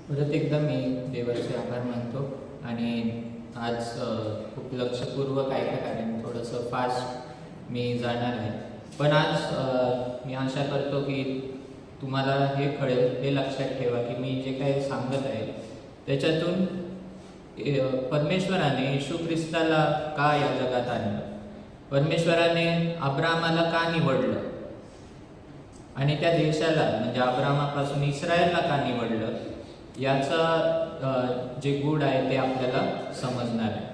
परत एकदा मी देवाचे आभार मानतो आणि आज खूप लक्षपूर्वक ऐका, कारण थोडंसं फास्ट मी जाणार आहे. पण आज मी आशा करतो की तुम्हाला हे कळेल, हे लक्षात ठेवा की मी जे काही सांगत आहे त्याच्यातून परमेश्वराने येशू ख्रिस्ताला का या जगात आणलं, परमेश्वराने अब्रामाला का निवडलं आणि त्या देशाला म्हणजे अब्रामापासून इस्रायलला का निवडलं, याचा जे गूढ आहे ते आपल्याला समजणार आहे.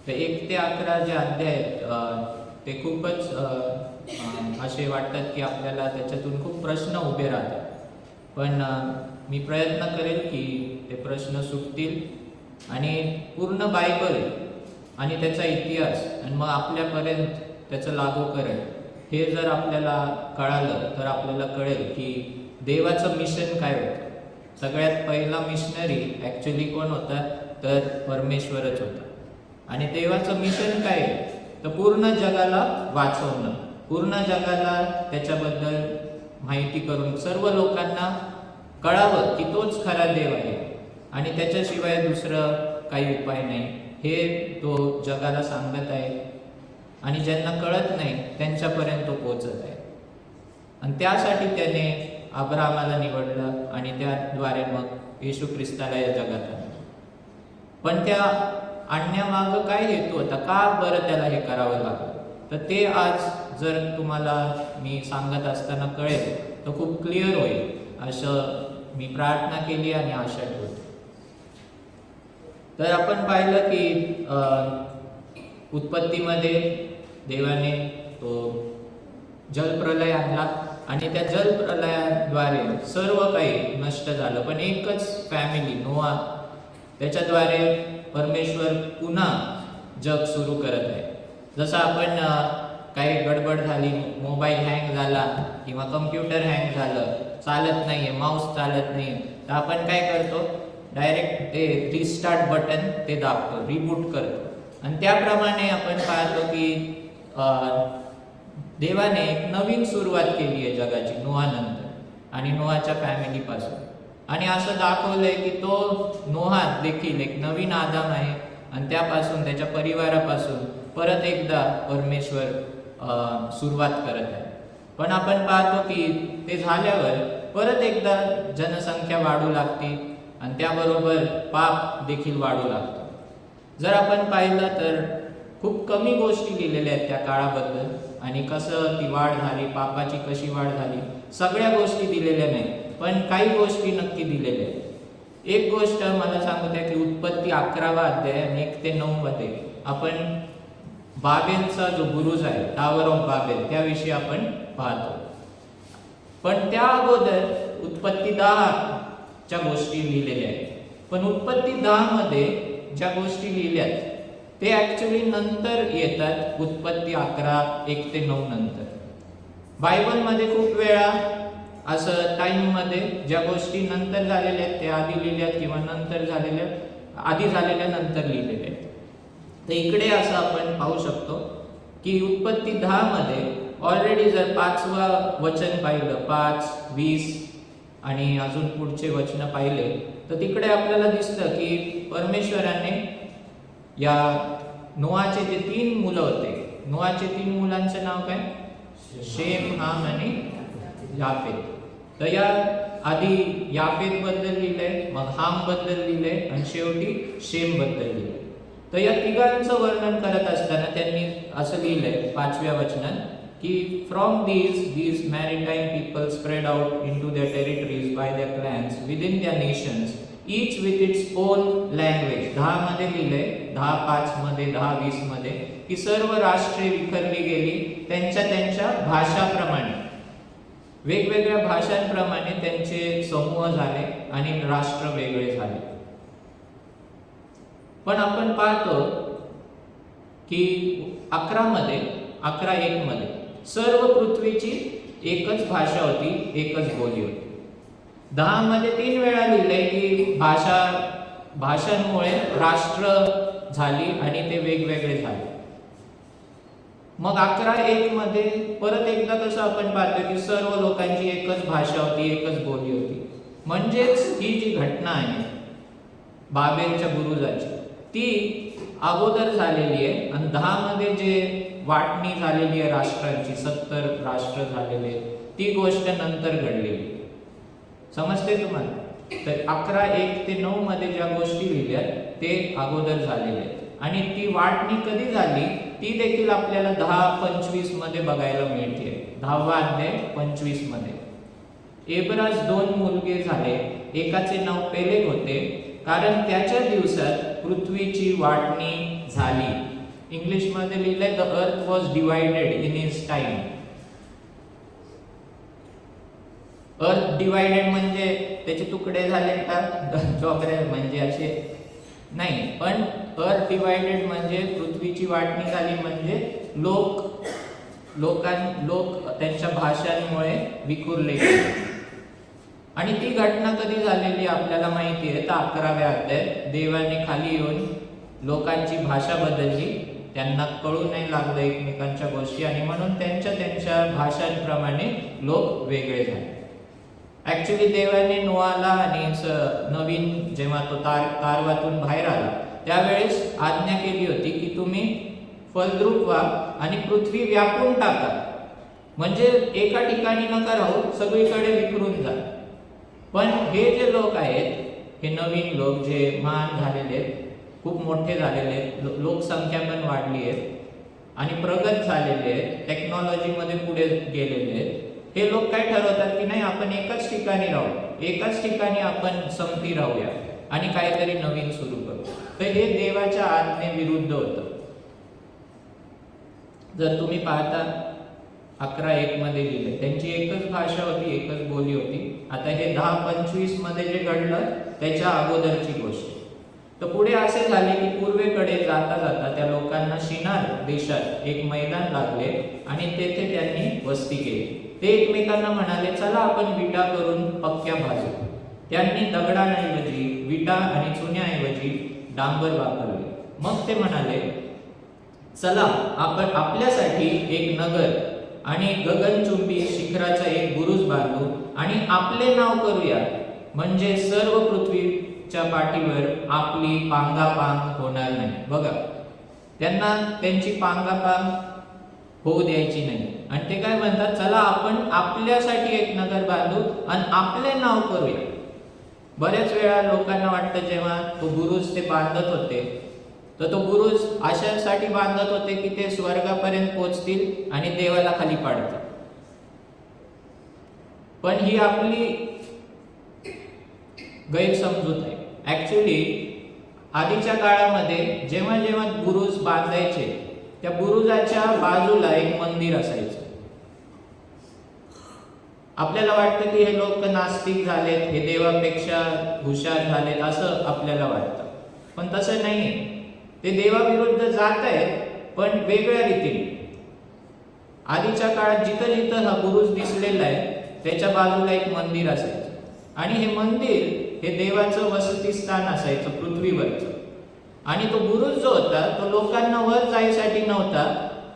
तर 1 ते 11 जे अध्याय आहेत ते खूपच असे वाटतात की आपल्याला त्याच्यातून खूप प्रश्न उभे राहतात. पण मी प्रयत्न करेल की ते प्रश्न सुटतील आणि पूर्ण बायबल आणि त्याचा इतिहास आणि मग आपल्यापर्यंत त्याचं लागू करेल. हे जर आपल्याला कळालं तर आपल्याला कळेल की देवाचं मिशन काय होतं. सगळ्यात पहिला मिशनरी ॲक्च्युली कोण होता, तर परमेश्वरच होता. आणि देवाचं मिशन काय आहे, तर पूर्ण जगाला वाचवणं, पूर्ण जगाला त्याच्याबद्दल माहिती करून सर्व लोकांना कळावं की तोच खरा देव आहे आणि त्याच्याशिवाय दुसरं काही उपाय नाही, हे तो जगाला सांगत आहे. आणि ज्यांना कळत नाही त्यांच्यापर्यंत तो पोहोचत आहे. आणि त्यासाठी त्याने अब्रामाला निवडलं आणि त्याद्वारे मग येशू ख्रिस्ताला या जगात आणलं. पण त्या आणण्यामागं काय हेतू होता, का बरं त्याला हे करावं लागलं, तर ते आज जर तुम्हाला मी सांगत असताना कळेल तर खूप क्लिअर होईल असं मी प्रार्थना केली आणि आशा ठेवतो. तर आपण पाहिलं की उत्पत्तीमध्ये देवाने तो जलप्रलय आणला आणि त्या जलप्रलयाद्वारे सर्व काही नष्ट झालं. पण एकच फॅमिली नोआ, त्याच्याद्वारे परमेश्वर पुन्हा जग सुरू करत आहे. जसं आपण काही गडबड झाली, मोबाईल हँग झाला किंवा कम्प्युटर हँग झालं, चालत नाही आहे, माऊस चालत नाही, तर आपण काय करतो, डायरेक्ट ते रिस्टार्ट बटन ते दाबतो, रिबूट करतो. आणि त्याप्रमाणे आपण पाहतो की देवाने एक नवीन सुरुवात केली आहे जगाची नोहानंतर आणि नोहाच्या फॅमिलीपासून. आणि असं दाखवलंय की तो नोहा देखील एक नवीन आदाम आहे आणि त्यापासून, त्याच्या परिवारापासून परत एकदा परमेश्वर सुरुवात करत आहे. पण आपण पाहतो की ते झाल्यावर परत एकदा जनसंख्या वाढू लागते आणि त्याबरोबर पाप देखील वाढू लागतो. जर आपण पाहिलं तर खूप कमी गोष्टी लिहिलेल्या आहेत त्या काळाबद्दल आणि कसं ती वाढ झाली, पापाची कशी वाढ झाली, सगळ्या गोष्टी दिलेल्या नाही, पण काही गोष्टी नक्की दिलेल्या आहेत. एक गोष्ट मला सांगू द्या की उत्पत्ती 11वा अध्याय आणि 1 ते 9 मध्ये आपण बाबेलचा जो बुरुज आहे, टावर ऑफ बाबेल, त्याविषयी आपण पाहतो. पण त्या अगोदर उत्पत्ती 10 च्या गोष्टी लिहिलेल्या आहेत. पण उत्पत्ती 10 मध्ये ज्या गोष्टी लिहिल्यात ते ॲक्च्युली नंतर येतात, उत्पत्ती 11 1 ते 9 नंतर. बायबलमध्ये खूप वेळा असं टाईममध्ये ज्या गोष्टी नंतर झालेल्या आहेत त्या आधी लिहिल्यात किंवा नंतर झालेल्या आधी झालेल्या नंतर लिहिलेल्या आहेत. तर इकडे असं आपण पाहू शकतो की उत्पत्ती 10 मध्ये ऑलरेडी जर 5वं वचन पाहिलं, 5, 20 आणि अजून पुढचे वचन पाहिले तर तिकडे आपल्याला दिसतं की परमेश्वराने या नोआचे जे 3 मुलं होते, नोआचे 3 मुलांचं नाव काय, शेम, हाम आणि याफेत. तर या आधी याफेत बद्दल लिहिलंय, मग हाम बद्दल लिहिलंय आणि शेवटी शेम बद्दल लिहिलंय. तर या तिघांचं वर्णन करत असताना त्यांनी असं लिहिलंय 5व्या वचनात की from these maritime people spread out into their territories by their clans within their nations, each with its own language. 10 मध्ये लिहिलंय, 10:5 मध्ये, 10:20 मध्ये की सर्व राष्ट्रे विखरली गेली त्यांच्या भाषाप्रमाणे, वेगवेगळ्या भाषांप्रमाणे त्यांचे समूह झाले आणि राष्ट्र वेगळे झाले. पण आपण पाहतो की 11:1 मध्ये सर्व पृथ्वीची एकच भाषा होती, एकच बोली होती. 10 मध्ये 3 वेळा लिहिलंय की भाषांमुळे राष्ट्र झाली आणि ते वेगवेगळे झाले. मग 11:1 मध्ये परत एकदा कसं आपण पाहतो की सर्व लोकांची एकच भाषा होती, एकच बोली होती. म्हणजेच ही जी घटना आहे बाबेलच्या बुरुजाची, ती अगोदर झालेली आहे आणि 10 मध्ये जे वाटणी झालेली आहे राष्ट्रांची, 70 राष्ट्र झालेले, ती गोष्ट नंतर घडलेली. समजते तुम्हाला? तर 11:1 ते 9 मध्ये ज्या गोष्टी लिहिल्या ते अगोदर झालेले आहेत. आणि ती वाटणी कधी झाली ती देखील आपल्याला 10:25 मध्ये बघायला मिळते. 10वा अध्याय 25 मध्ये. एब्रास 2 मुलगे झाले, एकाचे नाव पेलेग होते, कारण त्याच्या दिवसात पृथ्वीची वाटणी झाली. इंग्लिश मध्ये लिहिलंय the earth was divided in his time. अर्थ डिवायडेड म्हणजे त्याचे तुकडे झाले का जॉग्राफी म्हणजे असे नाही, पण अर्थ डिवायडेड म्हणजे पृथ्वीची वाटणी झाली, म्हणजे लोक त्यांच्या भाषांमुळे विखुरले गेले. आणि ती घटना कधी झालेली आपल्याला माहिती आहे. तर 11व्या अध्यायात देवाने खाली येऊन लोकांची भाषा बदलली, त्यांना कळू नाही लागलं एकमेकांच्या गोष्टी, आणि म्हणून त्यांच्या भाषांप्रमाणे लोक वेगळे झाले. ऍक्च्युली देवाने नोआला आणि नवीन जेव्हा तो तारवातून बाहेर आला त्यावेळेस आज्ञा केली होती की तुम्ही फलद्रूप व्हा आणि पृथ्वी व्यापून टाका, म्हणजे एका ठिकाणी नका राहू, सगळीकडे विखरून जा. पण हे जे लोक आहेत, हे नवीन लोक जे महान झालेले आहेत, खूप मोठे झालेले आहेत, लोकसंख्या पण वाढली आहे आणि प्रगत झालेले आहेत, टेक्नॉलॉजीमध्ये पुढे गेलेले आहेत, हे लोक काय ठरवतात की नाही आपण एकाच ठिकाणी राहू, एकाच ठिकाणी आपण संपी राहूया आणि काहीतरी नवीन सुरू करू. तर हे देवाच्या आज्ञेविरुद्ध होतं. जर तुम्ही पाहता 11:1 मध्ये लिहिले, त्यांची एकच भाषा होती, एकच बोली होती. आता हे 10:25 मध्ये जे घडलं त्याच्या अगोदरची गोष्ट. तर पुढे असे झाले की पूर्वेकडे जाता जाता त्या लोकांना शिनार देशात एक मैदान लागले आणि तेथे त्यांनी वस्ती केली. ते एकमेकांना म्हणाले, चला आपण विटा करून पक्क्या भाजू. त्यांनी दगडांऐवजी विटा आणि चुन्याऐवजी डांबर वापरले. मग ते म्हणाले, चला आपण आपल्यासाठी एक नगर आणि गगनचुंबी शिखराचा एक बुरुज बांधू आणि आपले नाव करूया, म्हणजे सर्व पृथ्वीच्या पाठीवर आपली पांगापांग होणार नाही. बघा, त्यांना त्यांची पांगापांग होऊ द्यायची नाही. आणि ते काय म्हणतात, चला आपण आपल्यासाठी एक नगर बांधू आणि आपले नाव करूया. बऱ्याच वेळा लोकांना वाटतं जेव्हा तो बुरुज ते बांधत होते, तर तो बुरुज अशासाठी बांधत होते की ते स्वर्गापर्यंत पोहोचतील आणि देवाला खाली पाडतील. पण ही आपली गैरसमजूत आहे. ऍक्च्युली आधीच्या काळामध्ये जेव्हा जेव्हा बुरुज बांधायचे, त्या बुरुजाच्या बाजूला एक मंदिर असायचं. आपल्याला वाटतं की हे लोक नास्तिक झालेत, हे देवापेक्षा हुशार झालेत असं आपल्याला वाटतं, पण तसं नाहीये. ते देवाविरुद्ध जात आहेत, पण वेगळ्या रीतीने. आधीच्या काळात जिथं जिथं हा बुरुज दिसलेला आहे त्याच्या बाजूला एक मंदिर असायचं आणि हे मंदिर हे देवाचं वसतिस्थान असायचं पृथ्वीवरचं. आणि तो बुरुज जो होता तो लोकांना वर जायसाठी नव्हता,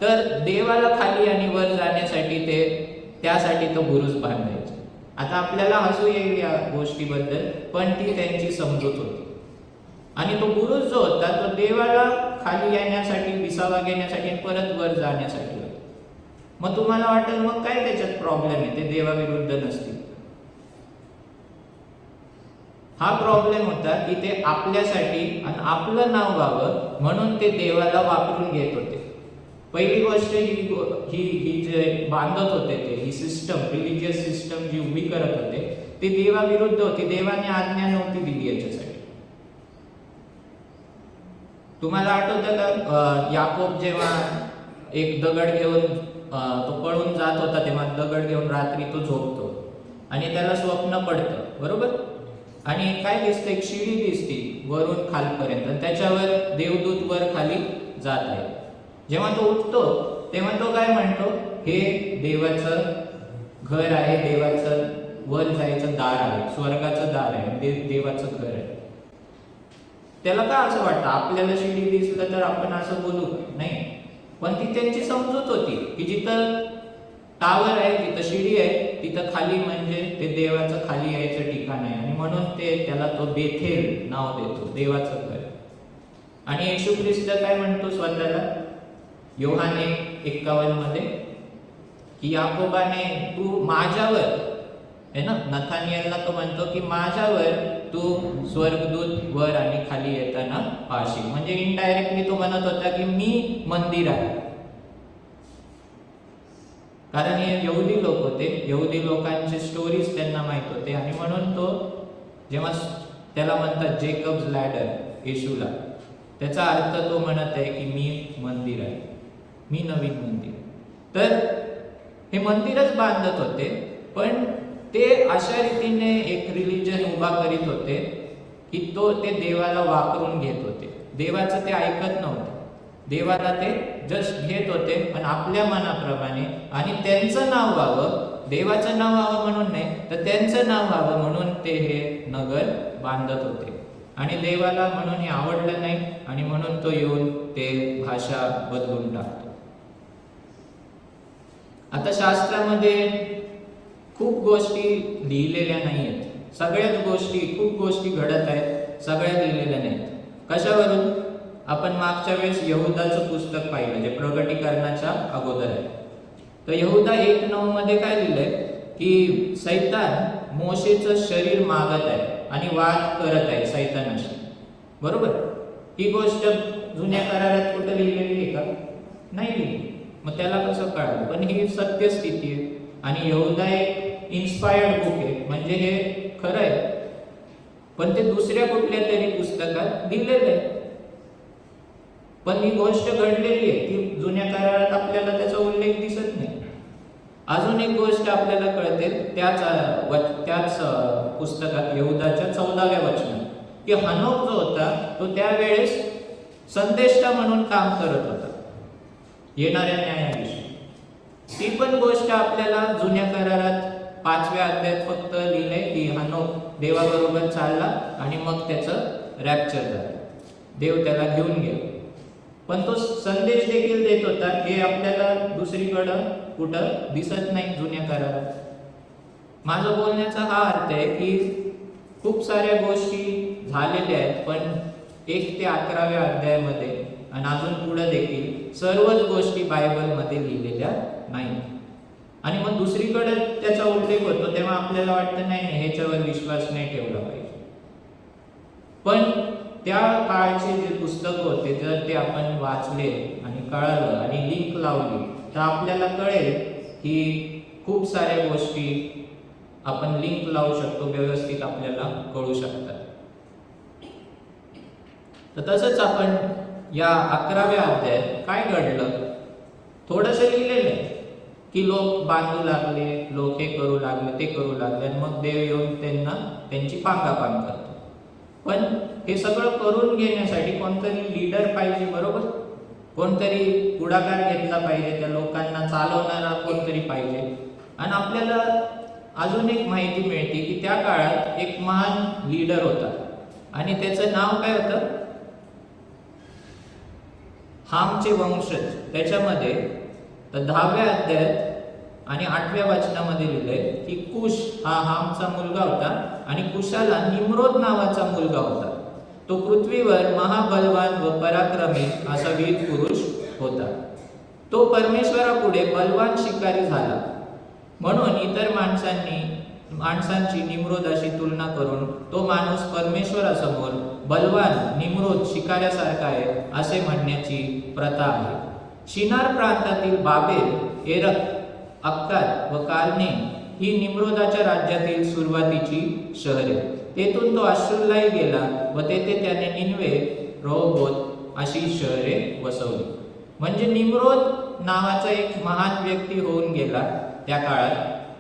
तर देवाला खाली आणि वर जाण्यासाठी त्यासाठी तो बुरुज बांधायचा. आता आपल्याला हसू येईल या गोष्टीबद्दल, पण ती त्यांची समजूत होती. आणि तो बुरुज जो होता तो देवाला खाली येण्यासाठी, विसावा घेण्यासाठी आणि परत वर जाण्यासाठी होता. मग तुम्हाला वाटेल मग काय त्याच्यात प्रॉब्लेम आहे, ते देवाविरुद्ध नसतील. हा प्रॉब्लेम होता की ते आपल्यासाठी आणि आपलं नाव व्हावं म्हणून ते देवाला वापरून घेत होते. पहिली गोष्ट ही जे बांधत होते ते, ही सिस्टम, रिलिजियस सिस्टम जी उभी करत होते, ती देवाविरुद्ध होती. देवाने आज्ञा नव्हती दिली याच्यासाठी. तुम्हाला आठवतं का याकोब जेव्हा एक दगड घेऊन तो पळून जात होता, तेव्हा दगड घेऊन रात्री तो झोपतो आणि त्याला स्वप्न पडतं, बरोबर? आणि काय दिसतं, एक शिडी दिसते वरून खालपर्यंत, त्याच्यावर देवदूत वर खाली जात आहे. जेव्हा तो उठतो तेव्हा तो काय म्हणतो, हे देवाचं घर आहे, देवाचं वर जायचं दार आहे, स्वर्गाचं दार आहे, देवाचं घर आहे. त्याला का असं वाटतं, आपल्याला शिडी दिसलं तर आपण असं बोलू नाही, पण ती त्यांची समजूत होती की जिथं टावर आहे, जिथं शिडी आहे तिथं खाली म्हणजे ते देवाचं खाली यायचं ठिकाण आहे आणि म्हणून ते त्याला तो बेथेल नाव देतो, देवाचं घर. आणि येशू ख्रिस्त काय म्हणतो स्वतःला योहान 1:51 मध्ये की याकोबाने तू माझ्यावर है ना, नथानिएलला तो म्हणतो की माझ्यावर तू स्वर्गदूत वर आणि खाली येताना पाहशील. म्हणजे इनडायरेक्टली तो म्हणत होता की मी मंदिर आहे. कारण हे यहुदी लोक होते, यहुदी लोकांचे स्टोरीज त्यांना माहित होते आणि म्हणून तो जेव्हा त्याला म्हणतात जेकब्स लॅडर येशूला, त्याचा अर्थ तो म्हणत आहे की मी मंदिर आहे, मी नवीन मंदिर. तर हे मंदिरच बांधत होते, पण ते अशा रीतीने एक रिलिजन उभा करीत होते की ते देवाला वापरून घेत होते. देवाचं ते ऐकत नव्हते, देवाला ते जस्ट घेत होते पण आपल्या मनाप्रमाणे. आणि त्यांचं नाव व्हावं, देवाचं नाव व्हावं म्हणून नाही, तर त्यांचं नाव व्हावं म्हणून ते हे नगर बांधत होते. आणि देवाला म्हणून हे आवडलं नाही आणि म्हणून तो येऊन ते भाषा बदलून टाकतो. आता शास्त्रामध्ये खूप गोष्टी लिहिलेल्या नाहीयेत, सगळ्याच गोष्टी, खूप गोष्टी घडत आहेत, सगळ्या लिहिलेल्या नाहीत. कशावरून? आपण मागच्या वेळेस यहुदाचं पुस्तक पाहिलं जे प्रगटीकरणाच्या अगोदर आहे. तर यहुदा 1:9 मध्ये काय लिहिलंय की सैतान मोशेचं शरीर मागत आहे आणि वाद करत आहे सैतानाशी. बरोबर? ही गोष्ट जुन्या करारात कुठं लिहिलेली आहे का? नाही लिहिली. मग त्याला कसं कळालं? पण ही सत्यस्थिती आहे आणि यहुदा एक इन्स्पायर्ड बुक आहे, म्हणजे हे खरं आहे. पण ते दुसऱ्या कुठल्या तरी पुस्तकात लिहिलेलं आहे. पण ही गोष्ट घडलेली आहे की जुन्या करारात आपल्याला त्याचा उल्लेख दिसत नाही. अजून एक गोष्ट आपल्याला कळते त्याच पुस्तकात यहुदाच्या 14व्या वचनात की हनोक जो होता तो त्यावेळेस संदेष्टा म्हणून काम करत होता येणाऱ्या न्यायाविषयी. ती पण गोष्ट आपल्याला जुन्या करारात 5व्या अध्यायात फक्त लिहिलंय की हनोक देवाबरोबर चालला आणि मग त्याचं रॅप्चर झालं, देव त्याला घेऊन गेला. पण तो संदेश देखील देत होता हे आपल्याला दुसरीकडं कुठं दिसत नाही जुन्या करारात. माझं बोलण्याचा हा अर्थ आहे की खूप साऱ्या गोष्टी झालेल्या आहेत, पण 1 ते 11व्या अध्यायामध्ये आणि अजून पुढे देखील सर्वच गोष्टी बायबलमध्ये लिहिलेल्या नाही. आणि मग दुसरीकडे त्याचा उल्लेख होतो तेव्हा आपल्याला वाटतं नाही ह्याच्यावर विश्वास नाही ठेवला पाहिजे. पण त्या काळचे जे पुस्तक होते जर ते आपण वाचले आणि कळालं आणि लिंक लावली तर आपल्याला कळेल की खूप साऱ्या गोष्टी आपण लिंक लावू शकतो, व्यवस्थित आपल्याला कळू शकतात. तर तसंच आपण या 11व्या अध्यायात काय घडलं थोडंसं लिहिलेलं आहे की लोक बांधू लागले, लोक हे करू लागले, ते करू लागले आणि मग देव येऊन त्यांना त्यांची पांगापांग करतो. पण हे सगळं करून घेण्यासाठी कोणतरी लीडर पाहिजे. बरोबर? कोणतरी पुढाकार घेतला पाहिजे, त्या लोकांना चालवणारा कोणतरी पाहिजे. आणि आपल्याला अजून एक माहिती मिळते की त्या काळात एक महान लीडर होता आणि त्याचं नाव काय होतं? हामचे वंशज. त्याच्यामध्ये तर 10व्या अध्यायात आणि 8व्या वचनामध्ये लिहिलंय की कुश हा हामचा मुलगा होता आणि कुशाला निम्रोद नावाचा मुलगा होता. तो पृथ्वीवर महाबलवान व पराक्रमी असा वीर पुरुष होता. तो परमेश्वरापुढे बलवान शिकारी झाला. म्हणून इतर माणसांची निम्रोदाशी तुलना करून तो माणूस परमेश्वरासमोर बलवान निम्रोद शिकाऱ्यासारखा आहे असे म्हणण्याची प्रथा आहे. शिनार प्रांतातील बाबेल, एरक, अक्काद व कालने ही निम्रोदाच्या राज्यातील सुरुवातीची शहरे. तेथून तो अश्शूरलाही गेला व तेथे त्याने निनवे, रहोबोत अशी शहरे वसवली. म्हणजे निम्रोद नावाचा एक महान व्यक्ती होऊन गेला त्या काळात.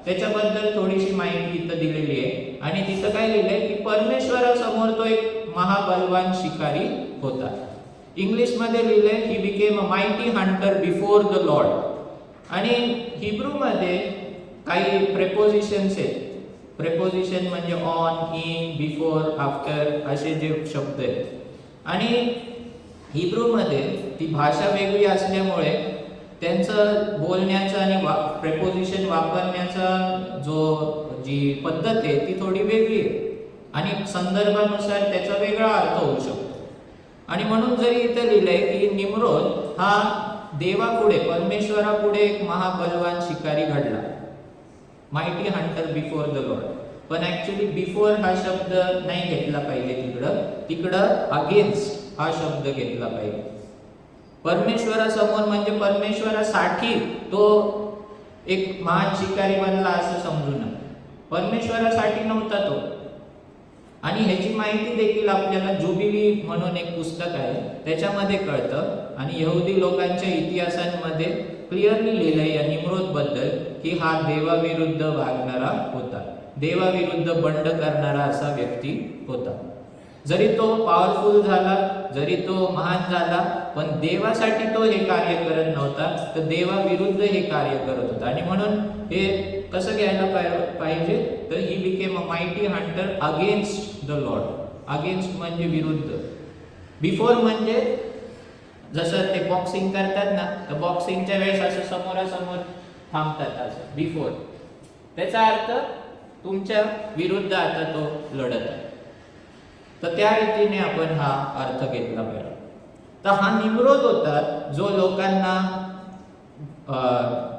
त्याच्याबद्दल थोडीशी माहिती इथं दिलेली आहे आणि तिथं काय लिहिलंय की परमेश्वरासमोर तो एक महाबलवान शिकारी होता. इंग्लिशमध्ये लिहिलंय he became a mighty Hunter before the Lord. आणि हिब्रूमध्ये काही प्रेपोजिशन्स आहेत. प्रेपोजिशन म्हणजे ऑन, इन, बिफोर, आफ्टर असे जे शब्द आहेत. आणि हिब्रूमध्ये ती भाषा वेगळी असल्यामुळे त्यांचं बोलण्याचं आणि प्रेपोजिशन वापरण्याचा जी पद्धत आहे ती थोडी वेगळी आहे आणि संदर्भानुसार त्याचा वेगळा अर्थ होऊ शकतो. आणि म्हणून जरी इथं लिहिलंय की निम्रोद हा देवापुढे, परमेश्वरापुढे एक महाबलवान शिकारी घडला, mighty Hunter before the Lord. पण ऍक्च्युली बिफोर हा शब्द नाही घेतला पाहिजे, तिकडं अगेन्स्ट हा शब्द घेतला पाहिजे. परमेश्वरासमोर म्हणजे परमेश्वरासाठी तो एक महान शिकारी बनला असं समजू नये. परमेश्वरासाठी नव्हता तो. आणि ह्याची माहिती देखील आपल्याला जुबिली म्हणून एक पुस्तक आहे त्याच्यामध्ये कळतं. आणि यहुदी लोकांच्या इतिहासांमध्ये क्लिअरली लिहिलंय या निम्रोद बद्दल की हा देवाविरुद्ध वागणारा होता, देवाविरुद्ध बंड करणारा असा व्यक्ती होता. जरी तो पॉवरफुल झाला, जरी तो महान झाला, पण देवासाठी तो हे कार्य करत नव्हता, तर देवाविरुद्ध हे कार्य करत होता. आणि म्हणून हे कसं घ्यायला पाहिजे, तर he became a mighty Hunter against the Lord. Against म्हणजे विरुद्ध, बिफोर म्हणजे जसं ते बॉक्सिंग करतात ना, तर बॉक्सिंगच्या वेळेस असं समोरासमोर थांबतात, असं बिफोर. त्याचा अर्थ तुमच्या विरुद्ध आता तो लढत आहे. तर त्या रीतीने आपण हा अर्थ घेतला पाहिजे. तर हा निम्रोद होता जो लोकांना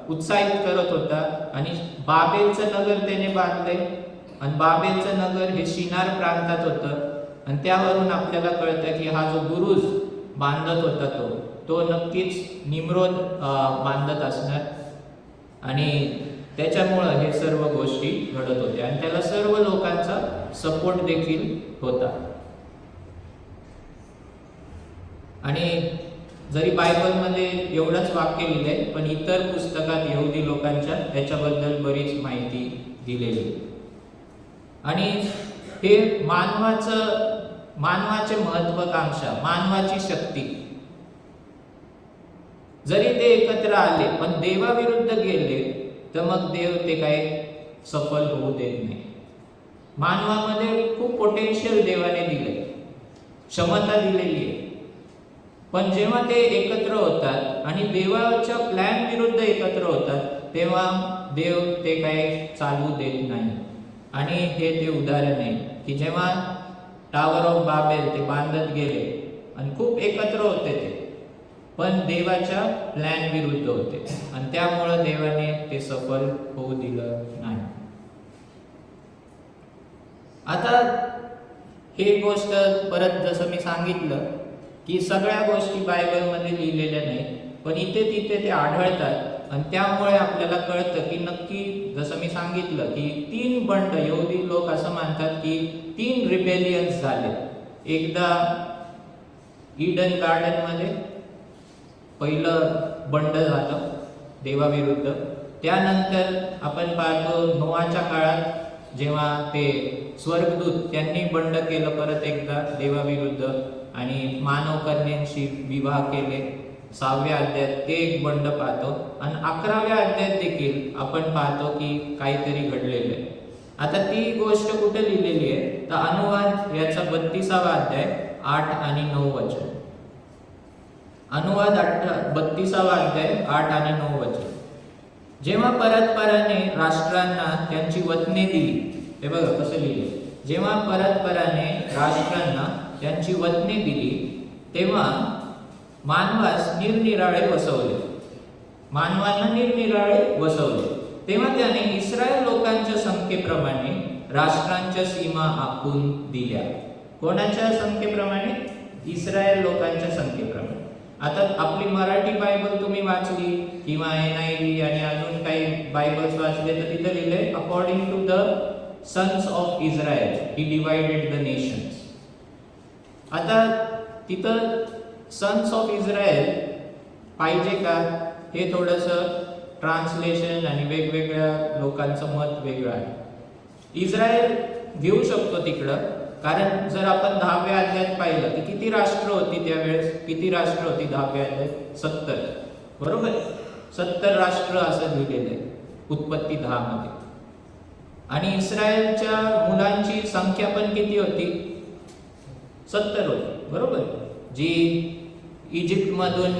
उत्साहित करत होता आणि बाबेलचं नगर त्याने बांधले. आणि बाबेलचं नगर हे शिनार प्रांतात होतं. आणि त्यावरून आपल्याला कळतं की हा जो बुरुज बांधत होता तो नक्कीच निम्रोद बांधत असणार. आणि त्याच्यामुळं हे सर्व गोष्टी घडत होत्या आणि त्याला सर्व लोकांचा सपोर्ट देखील होता. आणि जरी बायबलमध्ये एवढंच वाक्य लिहिलंय, पण इतर पुस्तकात यहुदी लोकांच्या त्याच्याबद्दल बरीच माहिती दिलेली. आणि हे मानवाचे महत्वाकांक्षा, मानवाची शक्ती, जरी ते एकत्र आले पण देवाविरुद्ध गेले तर मग देव ते काही सफल होऊ देत नाही. मानवामध्ये खूप पोटेन्शियल देवाने दिले, क्षमता दिलेली आहे, पण जेव्हा ते एकत्र होतात आणि देवाच्या प्लॅन विरुद्ध एकत्र होतात तेव्हा देव ते काही चालू देत नाही. आणि हे ते उदाहरण आहे की जेव्हा टावर ऑफ बाबेल ते बांधत गेले आणि खूप एकत्र होते ते, पण देवाच्या प्लॅन विरुद्ध होते आणि त्यामुळे देवाने ते सफल होऊ दिलं नाही. आता हे गोष्ट परत जसं मी सांगितलं की सगळ्या गोष्टी बायबलमध्ये लिहिलेल्या नाही, पण इथे तिथे ते आढळतात. आणि त्यामुळे आपल्याला कळतं की नक्की जसं मी सांगितलं की 3 बंड, यहुदी लोक असं मानतात की 3 रिबेलियन्स झाले. एकदा ईडन गार्डन मध्ये पहिलं बंड झालं देवाविरुद्ध. त्यानंतर आपण पाहतो नोआच्या काळात जेव्हा ते स्वर्गदूत त्यांनी बंड केलं परत एकदा देवाविरुद्ध आणि मानव कन्यांशी विवाह केले. 6व्या अध्यायात ते एक बंड पाहतो. आणि 11व्या अध्यायात देखील आपण पाहतो की काहीतरी घडलेलं आहे. आता ती गोष्ट कुठे लिहिलेली आहे, तर अनुवाद याचा 32वा अध्याय 8 आणि 9 वचन. अनुवाद 32वा अध्याय 8 आणि 9 वचन. जेव्हा परस्पराने राष्ट्रांना त्यांची वतने दिली, हे बघा कसं लिहिले, जेव्हा परस्पराने राष्ट्रांना त्यांची वतने दिली तेव्हा मानवास निरनिराळे वसवले, मानवांना निरनिराळे वसवले. तेव्हा त्याने इस्रायल लोकांच्या संख्येप्रमाणे राष्ट्रांच्या सीमा आखून दिल्या. कोणाच्या संख्येप्रमाणे? इस्रायल लोकांच्या संख्येप्रमाणे. आता आपली मराठी बायबल तुम्ही वाचली किंवा NIV आणि अजून काही बायबल्स वाचले तर तिथे लिहिले according to the sons of Israel he divided the nations. आता तिथं सन्स ऑफ इस्रायल पाहिजे का, हे थोडंसं ट्रान्सलेशन आणि वेगवेगळ्या लोकांचं मत वेगळं आहे. इस्रायल घेऊ शकतो तिकडं, कारण जर आपण 10व्या अध्यायात पाहिलं की किती राष्ट्र होती त्यावेळेस, किती राष्ट्र होती 10व्या अध्यायात? 70, बरोबर? 70 राष्ट्र असं लिहिलेलं आहे उत्पत्ती 10 मध्ये. आणि इस्रायलच्या मुलांची संख्या पण किती होती? 70 होती, बरोबर? जी इजिप्तमधून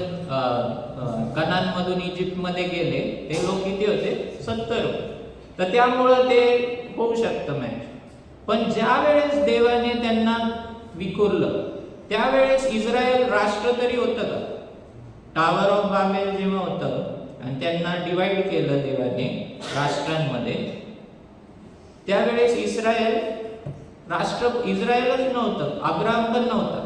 कनानमधून इजिप्तमध्ये गेले ते लोक किती होते? 70 होते. तर त्यामुळं ते होऊ शकतं मॅच. पण ज्या वेळेस देवाने त्यांना विखुरलं त्यावेळेस इस्रायल राष्ट्र तरी होतं का? टावर ऑफ बाबेल जेव्हा होतं आणि त्यांना डिवाइड केलं देवाने राष्ट्रांमध्ये, त्यावेळेस इस्रायलच नव्हतं, अब्राम पण नव्हता.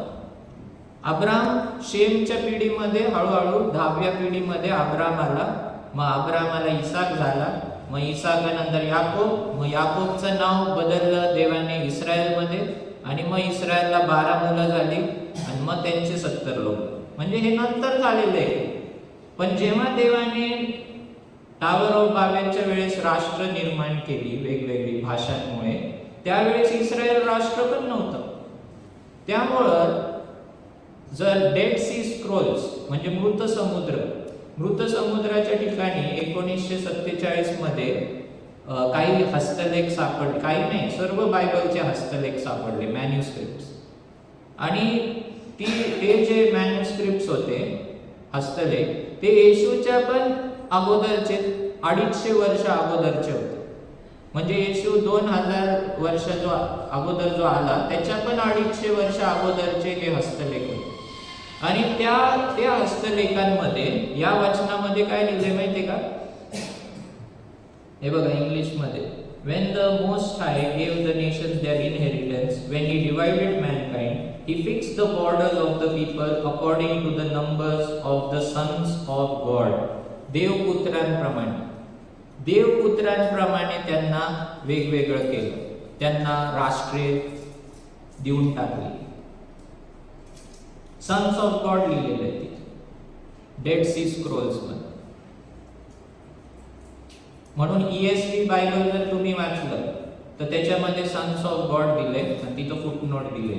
अब्राम शेमच्या पिढीमध्ये हळूहळू 10व्या पिढीमध्ये अब्राम आला. मग अब्रामाला इसाक झाला, मग इसाकानंतर याकोब, मग याकोबचं नाव बदललं देवाने इस्रायलमध्ये, आणि मग इस्रायलला 12 मुलं झाली आणि मग त्यांचे 70 लोक. म्हणजे हे नंतर झालेलं आहे. पण जेव्हा देवाने टावर ऑफ बाबेलच्या वेळेस राष्ट्र निर्माण केली वेगवेगळी भाषांमुळे, त्यावेळेस इस्रायल राष्ट्र पण नव्हतं. त्यामुळं जर डेड सी स्क्रोल्स म्हणजे मृत समुद्राच्या ठिकाणी 1947 मध्ये काही हस्तलेख सापडले, काही नाही, सर्व बायबलचे हस्तलेख सापडले, मॅन्युस्क्रिप्ट्स. आणि ते जे मॅन्युस्क्रिप्ट्स होते, हस्तलेख, ते येशूच्या पण अगोदरचे 250 वर्ष अगोदरचे होते. म्हणजे येशू 2000 वर्ष अगोदर जो आला त्याच्या पण 250 वर्ष अगोदरचे हे हस्तलेख होते. आणि त्या हस्तलेखांमध्ये या वचनामध्ये काय लिहिले माहितीये का? हे बघा इंग्लिशमध्ये, when the most high gave the nations their inheritance, when he divided mankind, he fixed the borders of the people according to the numbers of the sons of God. देवपुत्रांप्रमाणे त्यांना वेगवेगळं केलं, त्यांना राष्ट्रे देऊन टाकली. सन्स ऑफ गॉड लिहिलेलं आहे dead C scrolls मध्ये. म्हणून ESV बायबल जर तुम्ही वाचलं तर त्याच्यामध्ये सन्स ऑफ गॉड दिले आणि तिथं फुटनोट दिले.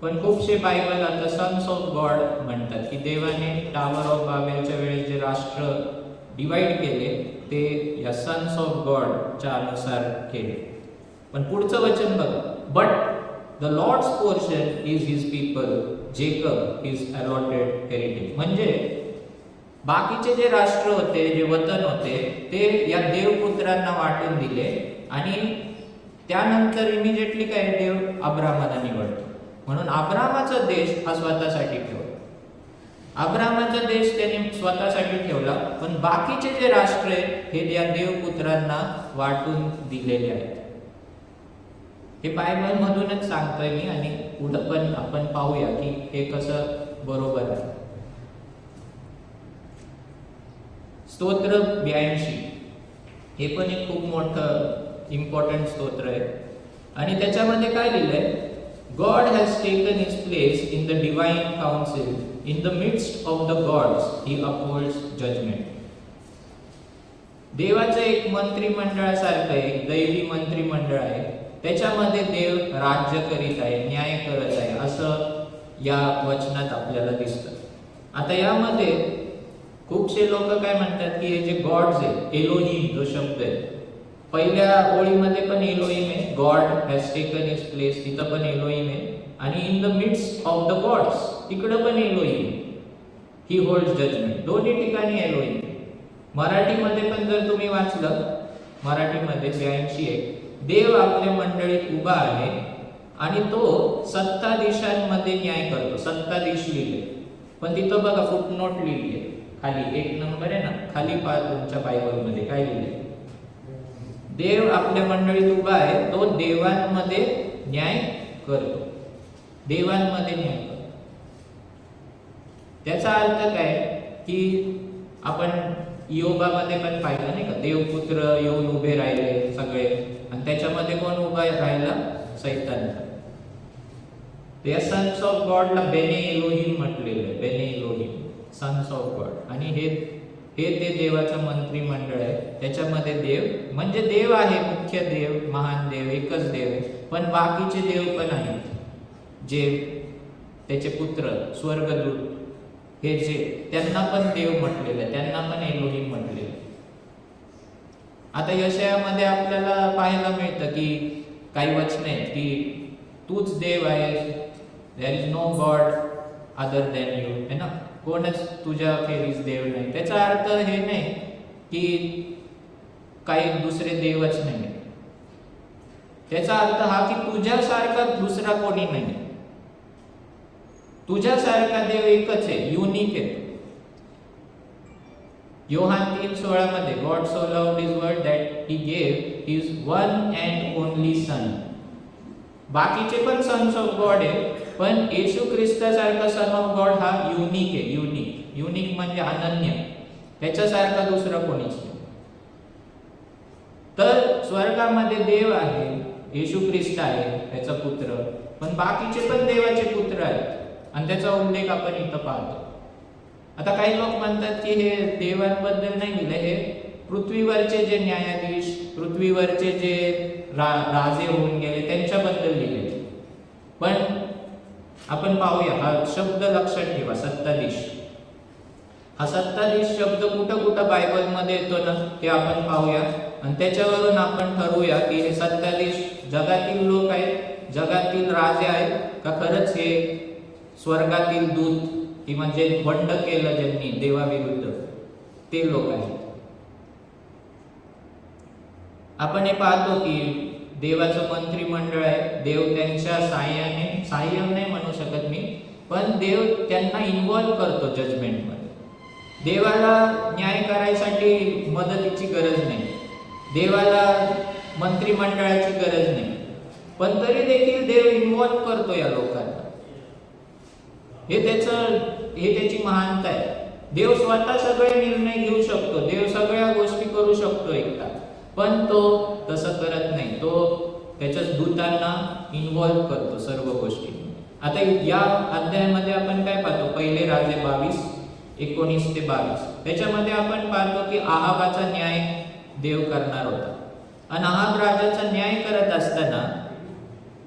पण खूपशे बायबल आता सन्स ऑफ गॉड म्हणतात की देवाने टावर ऑफ बाबेलच्या वेळेस जे राष्ट्र डिवाइड केले ते या सन्स ऑफ गॉडच्या अनुसार केले. पण पुढचं वचन बघा, but the Lord's portion is his people, Jacob his allotted heritage. म्हणजे बाकीचे जे राष्ट्र होते, जे वतन होते, ते या देवपुत्रांना वाटून दिले. आणि त्यानंतर इमिजिएटली काय, देव अब्रामाला निवडतो. म्हणून अब्रामाचा देश हा स्वतःसाठी ठेवला. अब्रामाचा देश त्याने स्वतःसाठी ठेवला, पण बाकीचे जे राष्ट्र आहेत हे या देवपुत्रांना वाटून दिलेले आहेत. हे बायबल मधूनच सांगतोय मी, आणि पुढं पण आपण पाहूया की हे कसं बरोबर आहे. स्तोत्र 82 हे पण एक खूप मोठं इम्पॉर्टंट स्तोत्र आहे. आणि त्याच्यामध्ये काय लिहिलंय, God has taken his place in the divine council. In the midst of the gods, he upholds judgment. देवाचं एक मंत्रिमंडळासारखं एक दैवी मंत्रिमंडळ आहे, त्याच्यामध्ये देव राज्य करीत आहे, न्याय करत आहे, असं या वचनात आपल्याला दिसतं. आता यामध्ये खूपसे लोक काय म्हणतात की हे जे गॉड्स आहेत, एलोहिम जो शब्द आहे, पहिल्या ओळीमध्ये पण एलोहिम आहे, God has taken his place, तिथं पण एलोहिम आहे. आणि in the midst of the gods तिकडं पण एलोहिम, ही होल्ड्स जजमेंट, दोन्ही ठिकाणी एलोहिम. मराठीमध्ये पण जर तुम्ही वाचलं, मराठीमध्ये 82 देव आपल्या मंडळीत उभा आहे आणि तो सत्ताधीशांमध्ये न्याय करतो. सत्ताधीश लिहिले, पण तिथं बघा फुटनोट लिहिली आहे खाली, 1 नंबर आहे ना, खाली पहा तुमच्या बायबलमध्ये काय लिहिले, देव आपल्या मंडळीत उभा आहे, तो देवांमध्ये न्याय करतो, देवांमध्ये न्याय करतो. त्याचा अर्थ काय की आपण योबामध्ये पण पाहिलं नाही का, देवपुत्र येऊन उभे राहिले सगळे, आणि त्याच्यामध्ये कोण उभा राहिला, सैतान. त्या सन्स ऑफ गॉडला बेने एलोहिम म्हटलेलं आहे, बेने एलोहिम, सन्स ऑफ गॉड. आणि हे ते देवाचं मंत्रिमंडळ आहे, त्याच्यामध्ये देव म्हणजे देव आहे, मुख्य देव, महान देव, एकच देव आहे. पण बाकीचे देव पण आहेत, जे त्याचे पुत्र स्वर्गदूत, हे जे त्यांना पण देव म्हटलेलं आहे, त्यांना पण एलोहिम म्हटलेलं. आता यशायामध्ये आपल्याला पाहायला मिळतं की काही वचन आहेत की तूच देव आहेस, there is no God other than you, है ना, कोणच तुझ्या खेरीज देव नाही. त्याचा अर्थ हे नाही की काही दुसरे देवच नाही. त्याचा अर्थ हा की तुझ्यासारखा दुसरा कोणी नाही. तुझ्यासारखा देव एकच आहे, युनिक आहे. योहान 3:16 मध्ये God so loved his world that he gave his one and only son. बाकीचे पण सन्स ऑफ गॉड आहे, पण येशू ख्रिस्तासारखा सन ऑफ गॉड हा युनिक आहे. युनिक म्हणजे अनन्य. त्याच्यासारखा दुसरा कोणीच नाही. तर स्वर्गामध्ये देव आहे, येशू ख्रिस्त आहे त्याचा पुत्र, पण बाकीचे पण देवाचे पुत्र आहेत आणि त्याचा उल्लेख आपण इथं पाहतो. आता काही लोक म्हणतात की हे देवांबद्दल नाही लिहिलं, हे पृथ्वीवरचे जे न्यायाधीश, पृथ्वीवरचे जे राजे होऊन गेले त्यांच्याबद्दल लिहिले. पण आपण पाहूया, हा शब्द लक्षात ठेवा, सत्ताधीश. हा सत्ताधीश शब्द कुठं कुठं बायबलमध्ये येतो ना ते आपण पाहूया आणि त्याच्यावरून आपण ठरवूया की हे सत्ताधीश जगातील लोक आहेत, जगातील राजे आहेत का खरंच हे स्वर्गातील दूत की म्हणजे बंड केलं ज्यांनी देवाविरुद्ध ते लोक आहेत. आपण हे पाहतो की देवाचं मंत्रिमंडळ आहे. देव त्यांच्या सहाय्य नाही म्हणू शकत मी, पण देव त्यांना इन्व्हॉल्व करतो जजमेंटमध्ये. देवाला न्याय करायसाठी मदतीची गरज नाही, देवाला मंत्रिमंडळाची गरज नाही, पण तरी देखील देव इन्व्हॉल्व करतो या लोकांना. हे त्याची महानता आहे. देव स्वतः सगळे निर्णय घेऊ शकतो, देव सगळ्या गोष्टी करू शकतो एकटा, पण तो तसं करत नाही. तो त्याच्या दूतांना इन्व्हॉल्व करतो सर्व गोष्टी. आता या अध्यायामध्ये आपण काय पाहतो, पहिले राजे 22:19-22. त्याच्यामध्ये आपण पाहतो की आहाबाचा न्याय देव करणार होता आणि आहाब राजाचा न्याय करत असताना